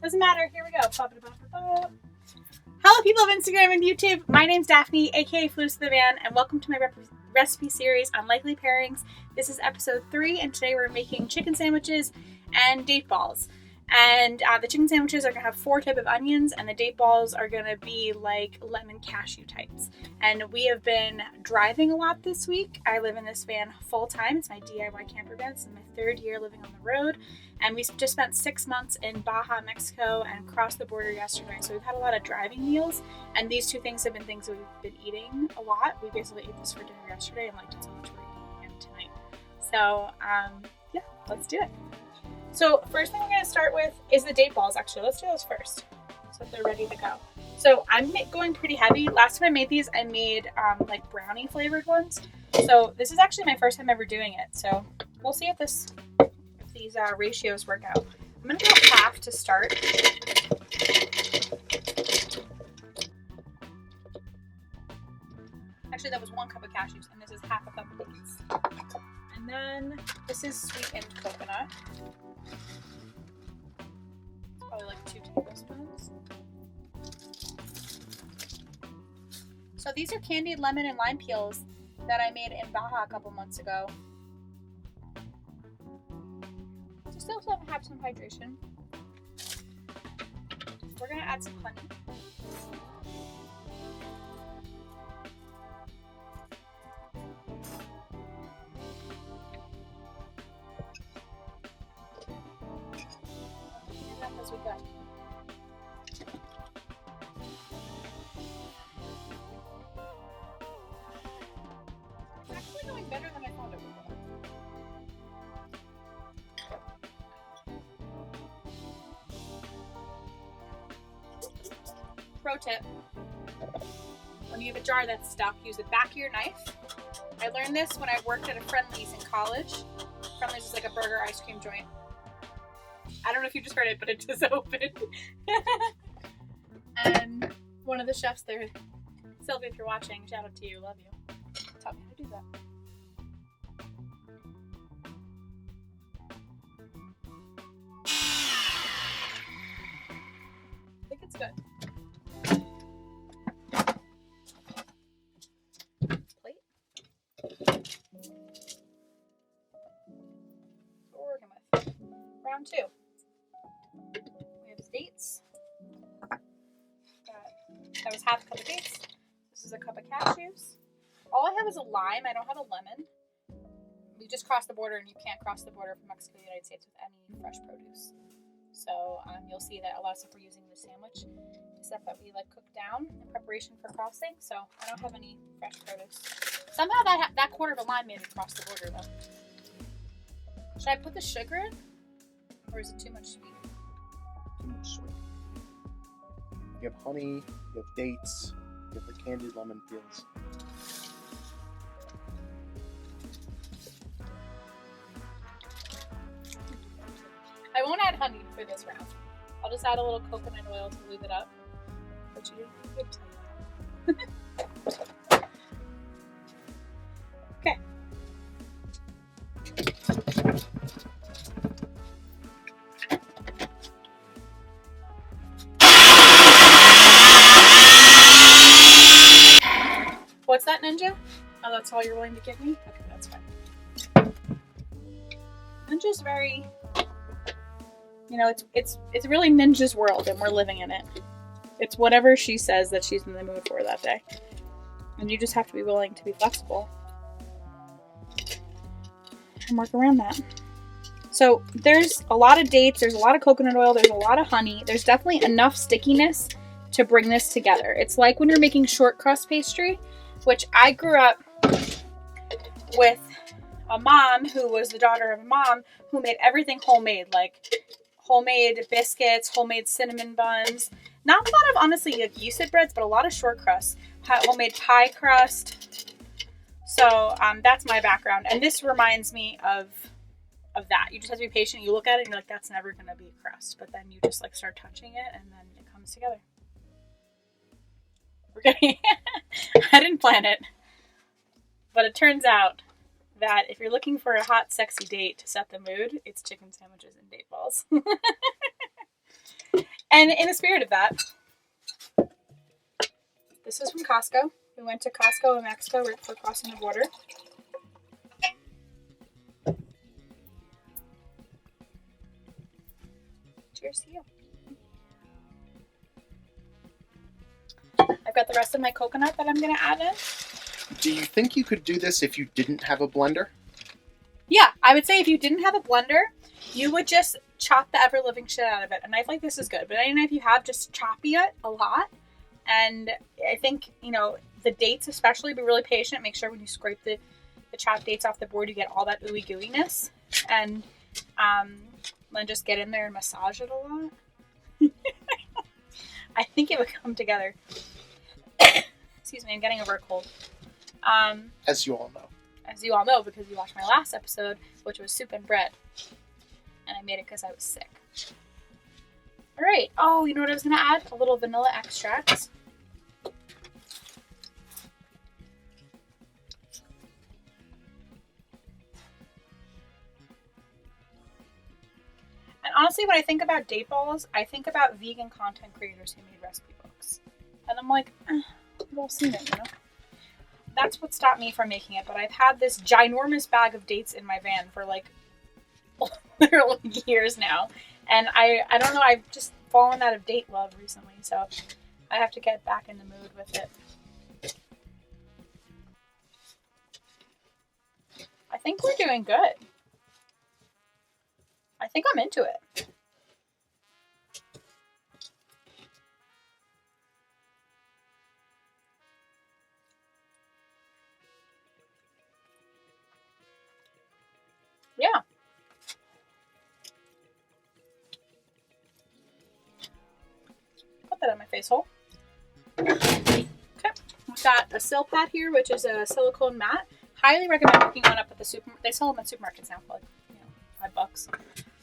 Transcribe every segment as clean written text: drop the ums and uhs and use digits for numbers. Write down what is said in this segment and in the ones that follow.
Doesn't matter. Here we go. Hello, people of Instagram and YouTube. My name's Daphne, aka Flutes of the Van, and welcome to my recipe series on likely pairings. This is episode 3, and today we're making chicken sandwiches and date balls. And the chicken sandwiches are going to have 4 types of onions, and the date balls are going to be like lemon cashew types. And we have been driving a lot this week. I live in this van full time. It's my DIY camper van. This is my 3rd year living on the road. And we just spent 6 months in Baja, Mexico, and crossed the border yesterday. So we've had a lot of driving meals. And these 2 things have been things that we've been eating a lot. We basically ate this for dinner yesterday and liked it so much we're eating again tonight. So, yeah, let's do it. So first thing we're going to start with is the date balls. Actually, let's do those first so they're ready to go. So I'm going pretty heavy. Last time I made these, I made like brownie flavored ones. So this is actually my first time ever doing it. So we'll see if these ratios work out. I'm going to go half to start. Actually, that was 1 cup of cashews, and this is half a cup of dates. And then this is sweetened coconut. It's probably like 2 tablespoons. So these are candied lemon and lime peels that I made in Baja a couple months ago. To still have some hydration. We're gonna add some honey. As we go. It's actually going better than I thought it would. Pro tip: when you have a jar that's stuck, use the back of your knife. I learned this when I worked at a Friendly's in college. Friendly's is like a burger ice cream joint. I don't know if you just heard it, but it just opened. And one of the chefs there, Sylvia, if you're watching, shout out to you, love you, taught me how to do that. I think it's good. Plate. That's what we're working with. Round 2. We have dates. That was half a cup of dates. This is a cup of cashews. All I have is a lime. I don't have a lemon. We just crossed the border, and you can't cross the border from Mexico to the United States with any fresh produce. So you'll see that a lot of stuff we're using in the sandwich is stuff that we cook down in preparation for crossing. So I don't have any fresh produce. Somehow that quarter of a lime made it across the border though. Should I put the sugar in? Or is it too much sweet? Too much sweet. You have honey, you have dates, you have the candied lemon peels. I won't add honey for this round. I'll just add a little coconut oil to lube it up. But you did a good time. Okay. What's that, Ninja? Oh, that's all you're willing to give me? Okay, that's fine. Ninja's very, it's really Ninja's world, and we're living in it. It's whatever she says that she's in the mood for that day. And you just have to be willing to be flexible and work around that. So there's a lot of dates, there's a lot of coconut oil, there's a lot of honey. There's definitely enough stickiness to bring this together. It's like when you're making short crust pastry, which I grew up with a mom who was the daughter of a mom who made everything homemade, like homemade biscuits, homemade cinnamon buns. Not a lot of, honestly, yeasted breads, but a lot of short crusts. Homemade pie crust. So that's my background. And this reminds me of that. You just have to be patient. You look at it and you're like, that's never going to be a crust. But then you just start touching it and then it comes together. We're getting I didn't plan it. But it turns out that if you're looking for a hot, sexy date to set the mood, it's chicken sandwiches and date balls. And in the spirit of that, this is from Costco. We went to Costco in Mexico right before crossing the border. Cheers to you. I've got the rest of my coconut that I'm going to add in. Do you think you could do this if you didn't have a blender? Yeah, I would say if you didn't have a blender, you would just chop the ever-living shit out of it. A knife like this is good, but any knife you have, just choppy it a lot. And I think, you know, the dates especially, be really patient. Make sure when you scrape the chopped dates off the board, you get all that ooey gooiness. And then just get in there and massage it a lot. I think it would come together. Excuse me, I'm getting over a cold. As you all know. As you all know, because you watched my last episode, which was soup and bread. And I made it because I was sick. Alright. Oh, you know what I was going to add? A little vanilla extract. And honestly, when I think about date balls, I think about vegan content creators who made recipe books. And I'm like, we've all seen it, you know? That's what stopped me from making it, but I've had this ginormous bag of dates in my van for like literally years now. And I don't know, I've just fallen out of date love recently, so I have to get back in the mood with it. I think we're doing good. I think I'm into it. Yeah. Put that on my face hole. Okay. We've got a sill pad here, which is a silicone mat. Highly recommend picking one up at the supermarket. They sell them at supermarkets now for like, $5.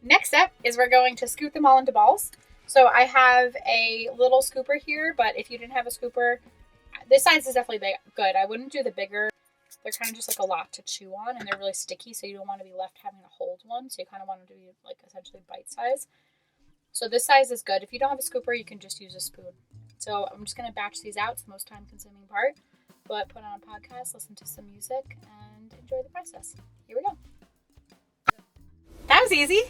Next step is we're going to scoop them all into balls. So I have a little scooper here, but if you didn't have a scooper, this size is definitely good. I wouldn't do the bigger. They're kind of just like a lot to chew on, and they're really sticky, so you don't want to be left having to hold one. So you kind of want them to be like essentially bite size. So this size is good. If you don't have a scooper, you can just use a spoon. So I'm just going to batch these out. It's the most time consuming part. But put on a podcast, listen to some music, and enjoy the process. Here we go. That was easy.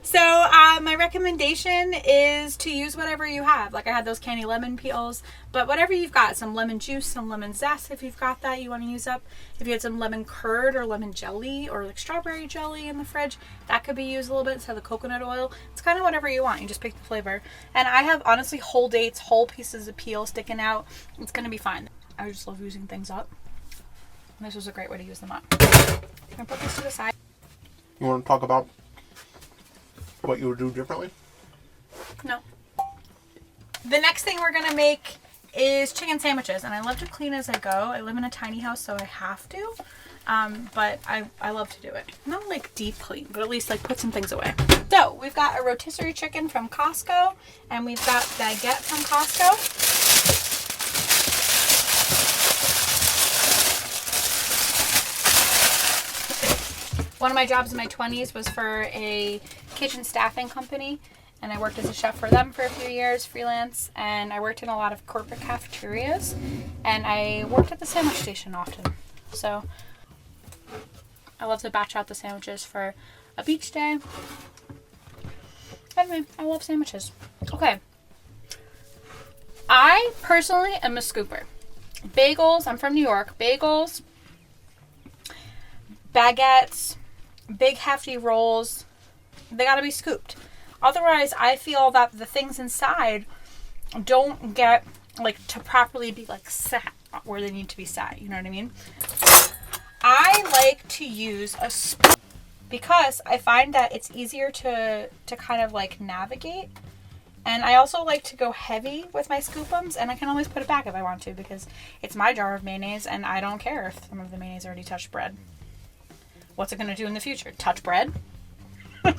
So my recommendation is to use whatever you have. Like I had those candy lemon peels, but whatever you've got, some lemon juice, some lemon zest, if you've got that you want to use up. If you had some lemon curd or lemon jelly or like strawberry jelly in the fridge, that could be used a little bit. So the coconut oil, it's kind of whatever you want. You just pick the flavor. And I have honestly whole dates, whole pieces of peel sticking out. It's going to be fine. I just love using things up. And this was a great way to use them up. I'm going to put this to the side. You want to talk about what you would do differently? No. The next thing we're going to make is chicken sandwiches. And I love to clean as I go. I live in a tiny house, so I have to. But I love to do it. Not like deep clean, but at least like put some things away. So we've got a rotisserie chicken from Costco. And we've got Baguette from Costco. One of my jobs in my 20s was for a kitchen staffing company, and I worked as a chef for them for a few years, freelance, and I worked in a lot of corporate cafeterias, and I worked at the sandwich station often. So I love to batch out the sandwiches for a beach day. Anyway, I love sandwiches. Okay. I personally am a scooper. Bagels, I'm from New York. Bagels, baguettes, big hefty rolls, they gotta be scooped. Otherwise, I feel that the things inside don't get like to properly be like sat where they need to be sat. You know what I mean? I like to use a spoon because I find that it's easier to kind of like navigate. And I also like to go heavy with my scoopums, and I can always put it back if I want to because it's my jar of mayonnaise and I don't care if some of the mayonnaise already touched bread. What's it going to do in the future? Touch bread? Wait,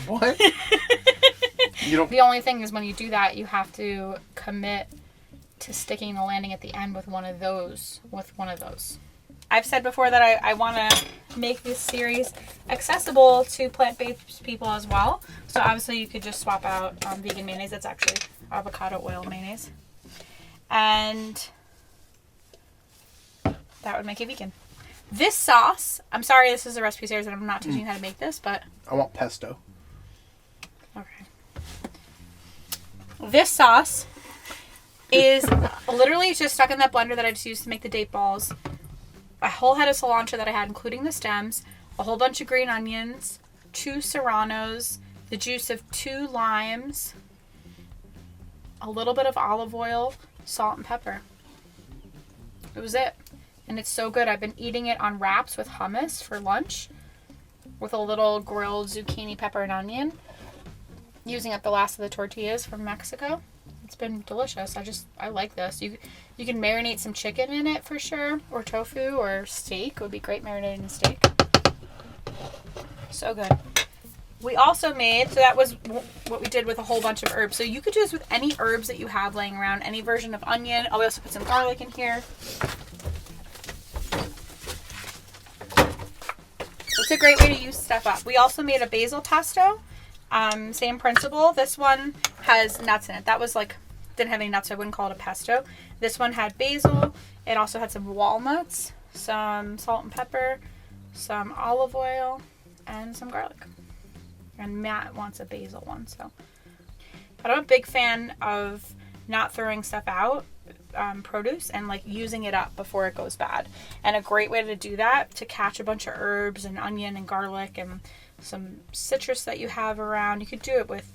what? You don't... The only thing is when you do that, you have to commit to sticking the landing at the end with one of those. I've said before that I want to make this series accessible to plant-based people as well. So obviously you could just swap out vegan mayonnaise. That's actually avocado oil mayonnaise. And that would make it vegan. This sauce, I'm sorry this is a recipe series and I'm not teaching you how to make this, but... I want pesto. Okay. This sauce is literally just stuck in that blender that I just used to make the date balls. A whole head of cilantro that I had, including the stems, a whole bunch of green onions, 2 serranos, the juice of 2 limes, a little bit of olive oil, salt, and pepper. It was it. And it's so good. I've been eating it on wraps with hummus for lunch with a little grilled zucchini, pepper, and onion, using up the last of the tortillas from Mexico. It's been delicious. I like this. You can marinate some chicken in it for sure, or tofu, or steak. It would be great marinated in steak. So good. We also made, so that was what we did with a whole bunch of herbs. So you could do this with any herbs that you have laying around, any version of onion. Oh, we also put some garlic in here. It's a great way to use stuff up. We also made a basil pesto. Same principle. This one has nuts in it. That was like, didn't have any nuts, so I wouldn't call it a pesto. This one had basil. It also had some walnuts, some salt and pepper, some olive oil, and some garlic. And Matt wants a basil one, so. But I'm a big fan of not throwing stuff out, produce, and like using it up before it goes bad. And a great way to do that, to catch a bunch of herbs and onion and garlic and some citrus that you have around. You could do it with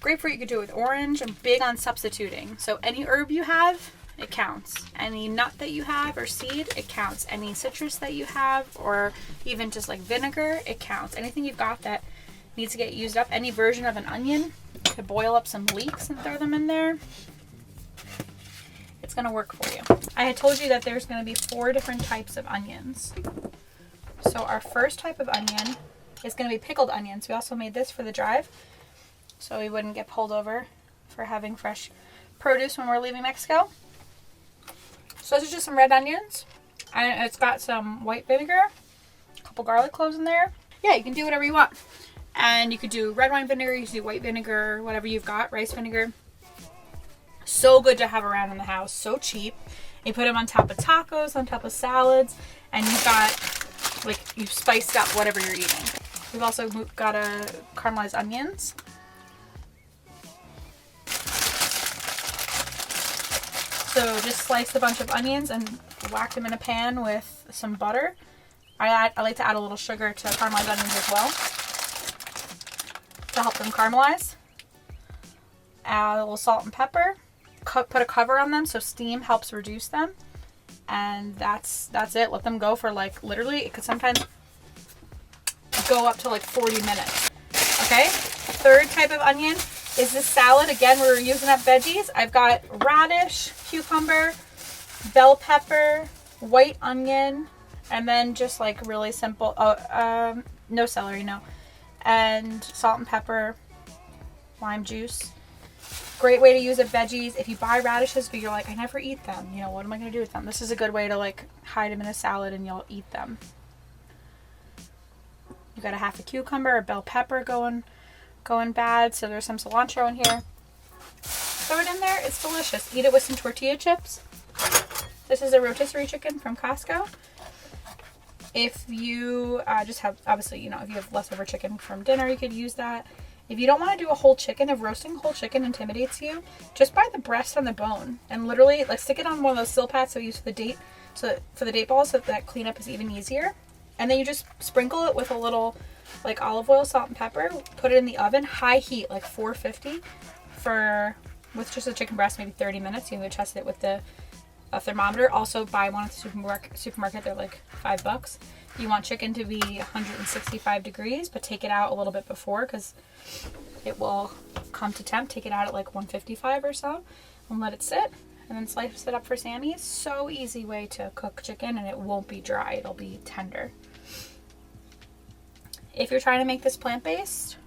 grapefruit, you could do it with orange. I'm big on substituting. So any herb you have, it counts. Any nut that you have or seed, it counts. Any citrus that you have, or even just like vinegar, it counts. Anything you've got that needs to get used up, any version of an onion, to boil up some leeks and throw them in there. It's going to work for you. I had told you that there's going to be 4 different types of onions. So our first type of onion is going to be pickled onions. We also made this for the drive, so we wouldn't get pulled over for having fresh produce when we're leaving Mexico. So this is just some red onions. And it's got some white vinegar, a couple garlic cloves in there. Yeah, you can do whatever you want. And you could do red wine vinegar, you could do white vinegar, whatever you've got, rice vinegar. So good to have around in the house, so cheap. You put them on top of tacos, on top of salads, and you've got, like, you've spiced up whatever you're eating. We've also got caramelized onions. So just slice a bunch of onions and whack them in a pan with some butter. I like to add a little sugar to caramelized onions as well to help them caramelize. Add a little salt and pepper. Put a cover on them so steam helps reduce them. And that's it. Let them go for like, literally, it could sometimes go up to like 40 minutes. Okay? Third type of onion is this salad. Again, we're using up veggies. I've got radish, cucumber, bell pepper, white onion, and then just like really simple, no celery, no. And salt and pepper, lime juice. Great way to use up veggies. If you buy radishes but you're like, I never eat them, you know, what am I going to do with them? This is a good way to like hide them in a salad and you'll eat them. You got a half a cucumber, a bell pepper going bad, so there's some cilantro in here. Throw it in there. It's delicious. Eat it with some tortilla chips. This is a rotisserie chicken from Costco. If you just have, obviously, you know, if you have leftover chicken from dinner, you could use that. If you don't want to do a whole chicken, if roasting a whole chicken intimidates you, just buy the breast on the bone and literally like stick it on one of those silpats that we use for the date balls, so that cleanup is even easier. And then you just sprinkle it with a little like olive oil, salt, and pepper. Put it in the oven, high heat, like 450, with just a chicken breast, maybe 30 minutes. You can test it with a thermometer. Also buy one at the supermarket. They're like $5. You want chicken to be 165 degrees, but take it out a little bit before because it will come to temp. Take it out at like 155 or so and let it sit, and then slice it up for Sammy. So easy way to cook chicken, and it won't be dry. It'll be tender. If you're trying to make this plant-based,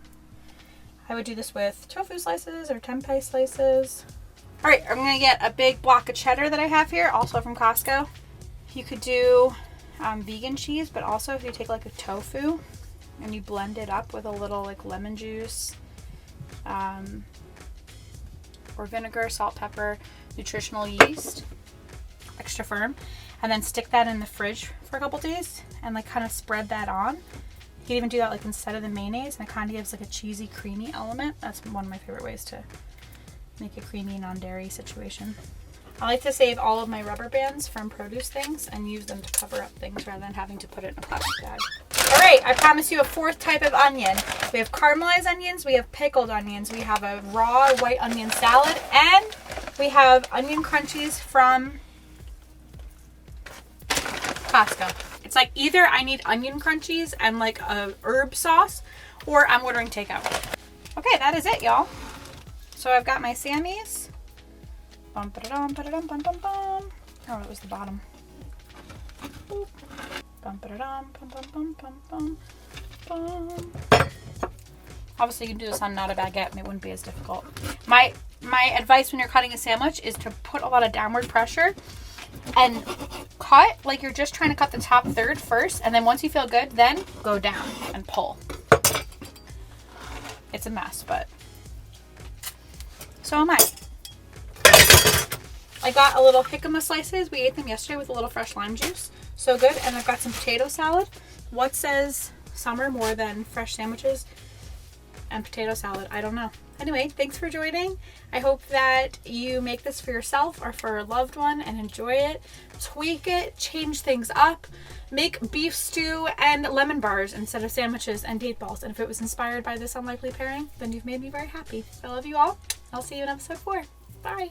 I would do this with tofu slices or tempeh slices. All right, I'm gonna get a big block of cheddar that I have here, also from Costco. You could do vegan cheese, but also if you take like a tofu and you blend it up with a little like lemon juice, or vinegar, salt, pepper, nutritional yeast, extra firm, and then stick that in the fridge for a couple days and like kind of spread that on. You can even do that like instead of the mayonnaise, and it kind of gives like a cheesy, creamy element. That's one of my favorite ways to make a creamy non-dairy situation. I like to save all of my rubber bands from produce things and use them to cover up things rather than having to put it in a plastic bag. All right, I promise you a fourth type of onion. We have caramelized onions, we have pickled onions, we have a raw white onion salad, and we have onion crunchies from Costco. It's like either I need onion crunchies and like a herb sauce, or I'm ordering takeout. Okay, that is it, y'all. So I've got my Sammys. Bum, ba-da-dum, ba-da-dum, bum, bum, bum. Oh, it was the bottom. Boop. Bum, ba-da-dum, bum, bum, bum, bum, bum, bum. Obviously, you can do this on not a baguette and it wouldn't be as difficult. My advice when you're cutting a sandwich is to put a lot of downward pressure and cut like you're just trying to cut the top third first, and then once you feel good, then go down and pull. It's a mess, but so am I. I got a little jicama slices. We ate them yesterday with a little fresh lime juice. So good. And I've got some potato salad. What says summer more than fresh sandwiches and potato salad? I don't know. Anyway, thanks for joining. I hope that you make this for yourself or for a loved one and enjoy it. Tweak it, change things up. Make beef stew and lemon bars instead of sandwiches and date balls. And if it was inspired by this unlikely pairing, then you've made me very happy. I love you all. I'll see you in episode 4. Bye.